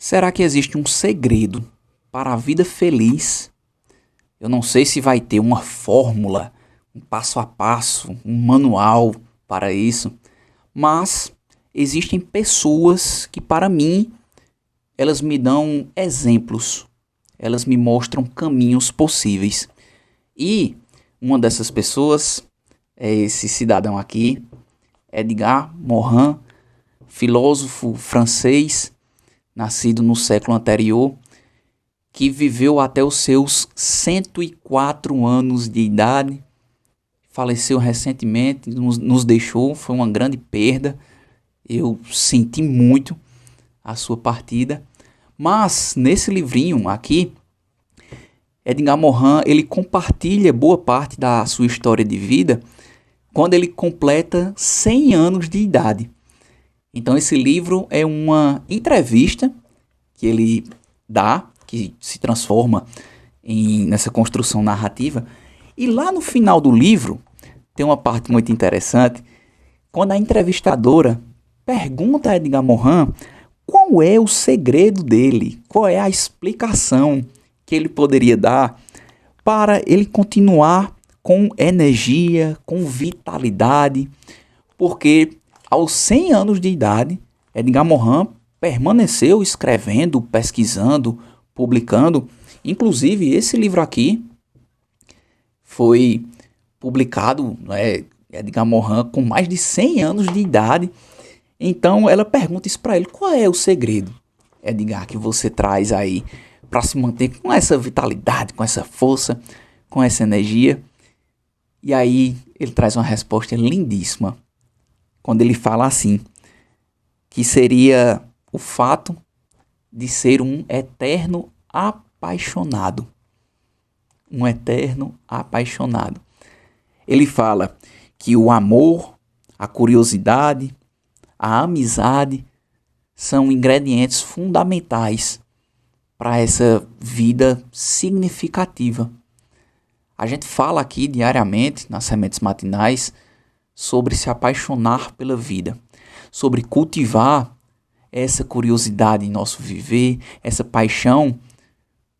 Será que existe um segredo para a vida feliz? Eu não sei se vai ter uma fórmula, um passo a passo, um manual para isso, mas existem pessoas que, para mim, elas me dão exemplos, elas me mostram caminhos possíveis. E uma dessas pessoas é esse cidadão aqui, Edgar Morin, filósofo francês, nascido no século anterior, que viveu até os seus 104 anos de idade, faleceu recentemente, nos deixou, foi uma grande perda, eu senti muito a sua partida, mas nesse livrinho aqui, Edgar Morin, ele compartilha boa parte da sua história de vida quando ele completa 100 anos de idade. Então esse livro é uma entrevista que ele dá, que se transforma nessa construção narrativa. E lá no final do livro, tem uma parte muito interessante, quando a entrevistadora pergunta a Edgar Morin qual é o segredo dele, qual é a explicação que ele poderia dar para ele continuar com energia, com vitalidade, porque aos 100 anos de idade, Edgar Morin permaneceu escrevendo, pesquisando, publicando. Inclusive, esse livro aqui foi publicado, Edgar Morin com mais de 100 anos de idade. Então, ela pergunta isso para ele: qual é o segredo, Edgar, que você traz aí para se manter com essa vitalidade, com essa força, com essa energia? E aí, ele traz uma resposta lindíssima, quando ele fala assim, que seria o fato de ser um eterno apaixonado. Um eterno apaixonado. Ele fala que o amor, a curiosidade, a amizade são ingredientes fundamentais para essa vida significativa. A gente fala aqui diariamente, nas sementes matinais, sobre se apaixonar pela vida, sobre cultivar essa curiosidade em nosso viver, essa paixão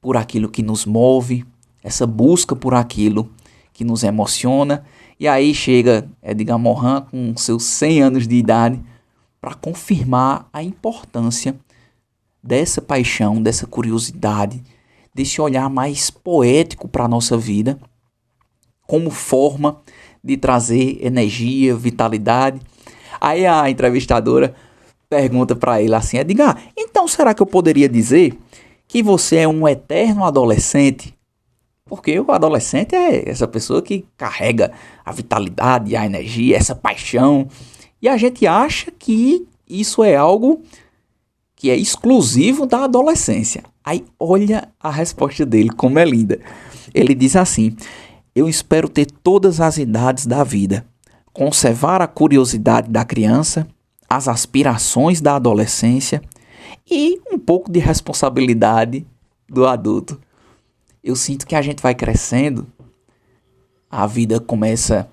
por aquilo que nos move, essa busca por aquilo que nos emociona. E aí chega Edgar Morin com seus 100 anos de idade para confirmar a importância dessa paixão, dessa curiosidade, desse olhar mais poético para a nossa vida, como forma de trazer energia, vitalidade. Aí a entrevistadora pergunta para ele assim: Edgar, então será que eu poderia dizer que você é um eterno adolescente? Porque o adolescente é essa pessoa que carrega a vitalidade, a energia, essa paixão. E a gente acha que isso é algo que é exclusivo da adolescência. Aí olha a resposta dele, como é linda. Ele diz assim: eu espero ter todas as idades da vida, conservar a curiosidade da criança, as aspirações da adolescência e um pouco de responsabilidade do adulto. Eu sinto que a gente vai crescendo, a vida começa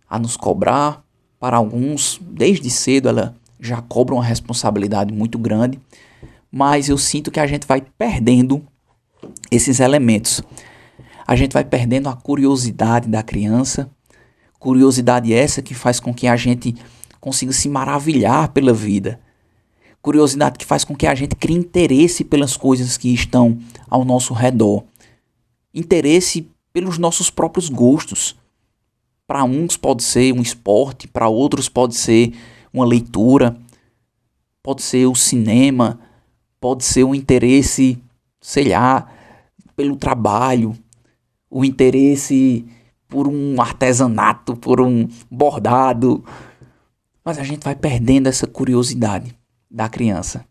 a nos cobrar. Para alguns, desde cedo, ela já cobra uma responsabilidade muito grande, mas eu sinto que a gente vai perdendo esses elementos. A gente vai perdendo a curiosidade da criança, curiosidade essa que faz com que a gente consiga se maravilhar pela vida, curiosidade que faz com que a gente crie interesse pelas coisas que estão ao nosso redor, interesse pelos nossos próprios gostos. Para uns pode ser um esporte, para outros pode ser uma leitura, pode ser o cinema, pode ser um interesse, sei lá, pelo trabalho, o interesse por um artesanato, por um bordado. Mas a gente vai perdendo essa curiosidade da criança.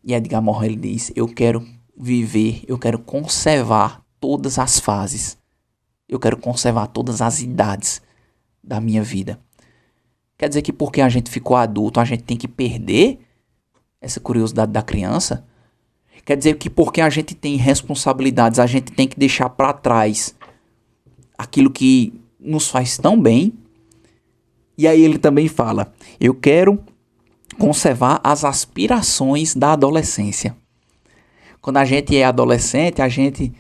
E Edgar Morin, ele diz: eu quero viver, eu quero conservar todas as fases. Eu quero conservar todas as idades da minha vida. Quer dizer que porque a gente ficou adulto, a gente tem que perder essa curiosidade da criança? Quer dizer que porque a gente tem responsabilidades, a gente tem que deixar para trás aquilo que nos faz tão bem? E aí ele também fala: eu quero conservar as aspirações da adolescência. Quando a gente é adolescente, a gente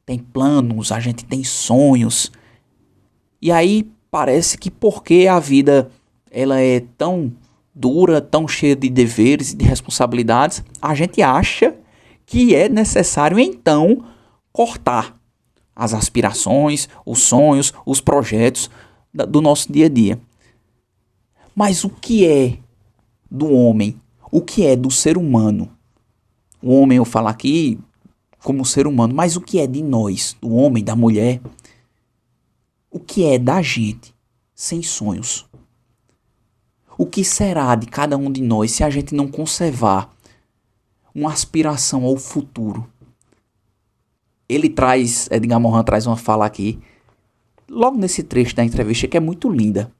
tem planos, a gente tem sonhos. E aí parece que porque a vida ela é tão dura, tão cheia de deveres e de responsabilidades, a gente acha que é necessário então cortar as aspirações, os sonhos, os projetos do nosso dia a dia. Mas o que é do homem? O que é do ser humano? O homem eu falo aqui como ser humano, mas o que é de nós, do homem, da mulher? O que é da gente sem sonhos? O que será de cada um de nós se a gente não conservar uma aspiração ao futuro? Edgar Morin traz uma fala aqui, logo nesse trecho da entrevista, que é muito linda.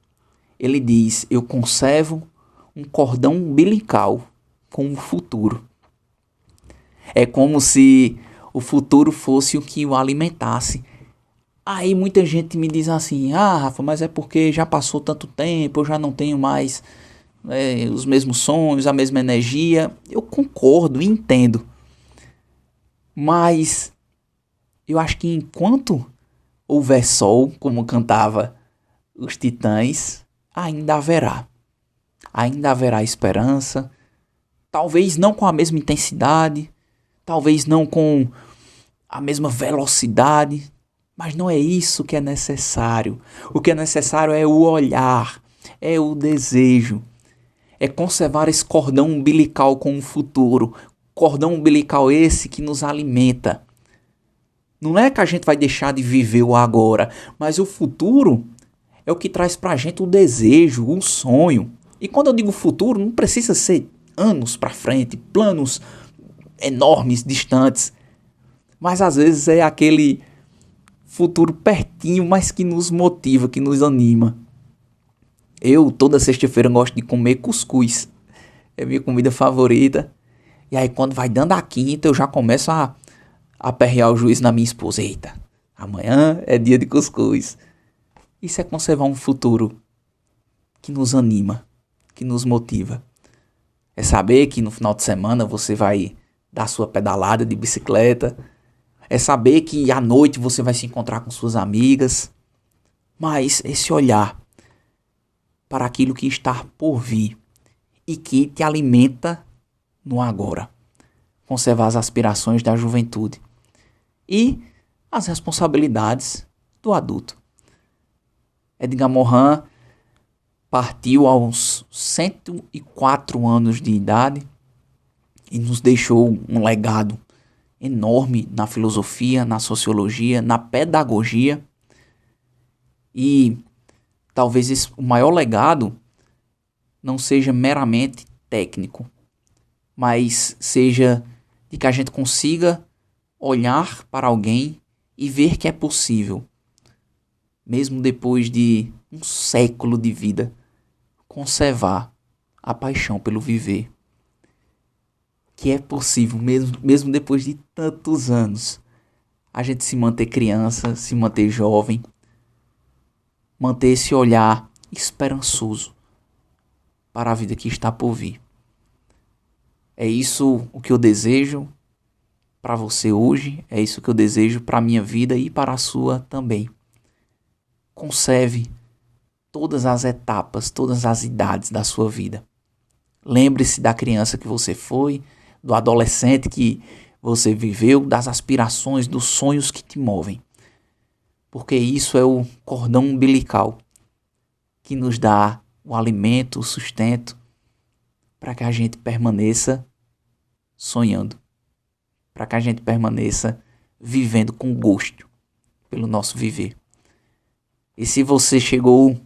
Ele diz: eu conservo um cordão umbilical com o futuro. É como se o futuro fosse o que o alimentasse. Aí muita gente me diz assim: ah, Rafa, mas é porque já passou tanto tempo, eu já não tenho mais os mesmos sonhos, a mesma energia. Eu concordo e entendo. Mas eu acho que enquanto houver sol, como cantava os Titãs, ainda haverá. Ainda haverá esperança. Talvez não com a mesma intensidade, talvez não com a mesma velocidade, mas não é isso que é necessário. O que é necessário é o olhar, é o desejo, é conservar esse cordão umbilical com o futuro. Cordão umbilical esse que nos alimenta. Não é que a gente vai deixar de viver o agora, mas o futuro é o que traz pra gente o desejo, o sonho. E quando eu digo futuro, não precisa ser anos pra frente, planos enormes, distantes. Mas às vezes é aquele futuro pertinho, mas que nos motiva, que nos anima. Eu, toda sexta-feira, gosto de comer cuscuz. É minha comida favorita. E aí, quando vai dando a quinta, eu já começo a aperrear o juízo na minha esposa. Eita, amanhã é dia de cuscuz. Isso é conservar um futuro que nos anima, que nos motiva. É saber que no final de semana você vai dar sua pedalada de bicicleta. É saber que à noite você vai se encontrar com suas amigas. Mas esse olhar para aquilo que está por vir e que te alimenta no agora. Conservar as aspirações da juventude e as responsabilidades do adulto. Edgar Morin partiu aos 104 anos de idade e nos deixou um legado enorme na filosofia, na sociologia, na pedagogia. E talvez o maior legado não seja meramente técnico, mas seja de que a gente consiga olhar para alguém e ver que é possível, mesmo depois de um século de vida, conservar a paixão pelo viver. Que é possível, mesmo depois de tantos anos, a gente se manter criança, se manter jovem, manter esse olhar esperançoso para a vida que está por vir. É isso o que eu desejo para você hoje, é isso que eu desejo para a minha vida e para a sua também. Conserve todas as etapas, todas as idades da sua vida. Lembre-se da criança que você foi, do adolescente que você viveu, das aspirações, dos sonhos que te movem. Porque isso é o cordão umbilical que nos dá o alimento, o sustento, para que a gente permaneça sonhando, para que a gente permaneça vivendo com gosto pelo nosso viver. E se você chegou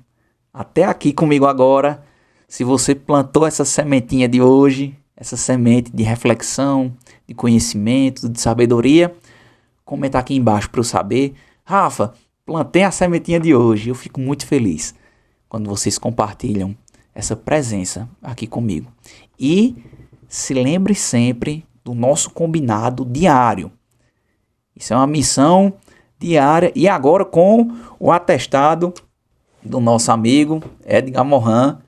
até aqui comigo agora, se você plantou essa sementinha de hoje, essa semente de reflexão, de conhecimento, de sabedoria, comenta aqui embaixo para eu saber. Rafa, plantei a sementinha de hoje. Eu fico muito feliz quando vocês compartilham essa presença aqui comigo. E se lembre sempre do nosso combinado diário. Isso é uma missão diária e agora com o atestado do nosso amigo Edgar Morin.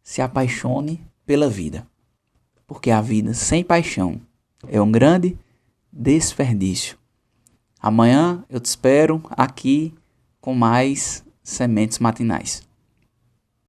Se apaixone pela vida, porque a vida sem paixão é um grande desperdício. Amanhã eu te espero aqui com mais sementes matinais.